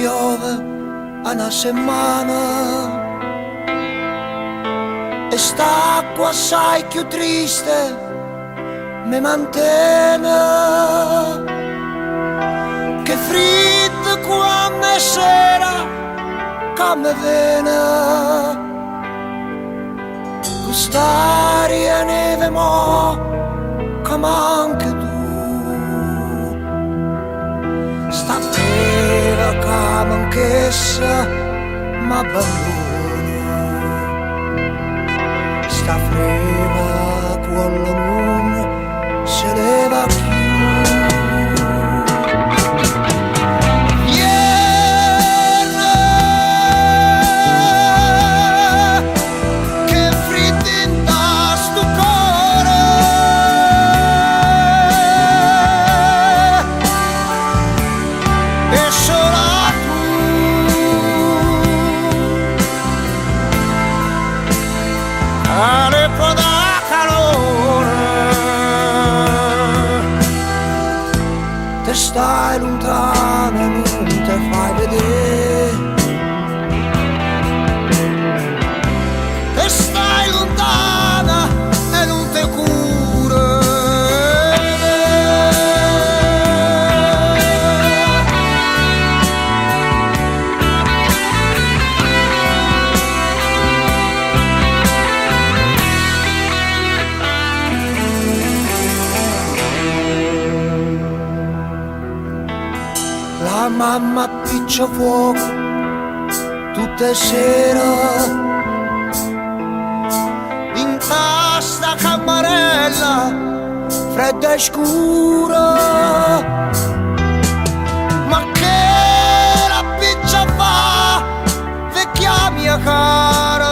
piove a una settimana e st'acqua assai più triste mi mantiene che freddo quando è sera come viene quest'aria neve mo come anche tu sta fredda come anch'essa m'abbandona sta fredda quando non se leva più. Stai lontano e non te fai vedere e stai lontana e non te cura la mamma appiccia fuoco tutte le sere in sta camarella fredda e scura ma che la piccia fa vecchia mia cara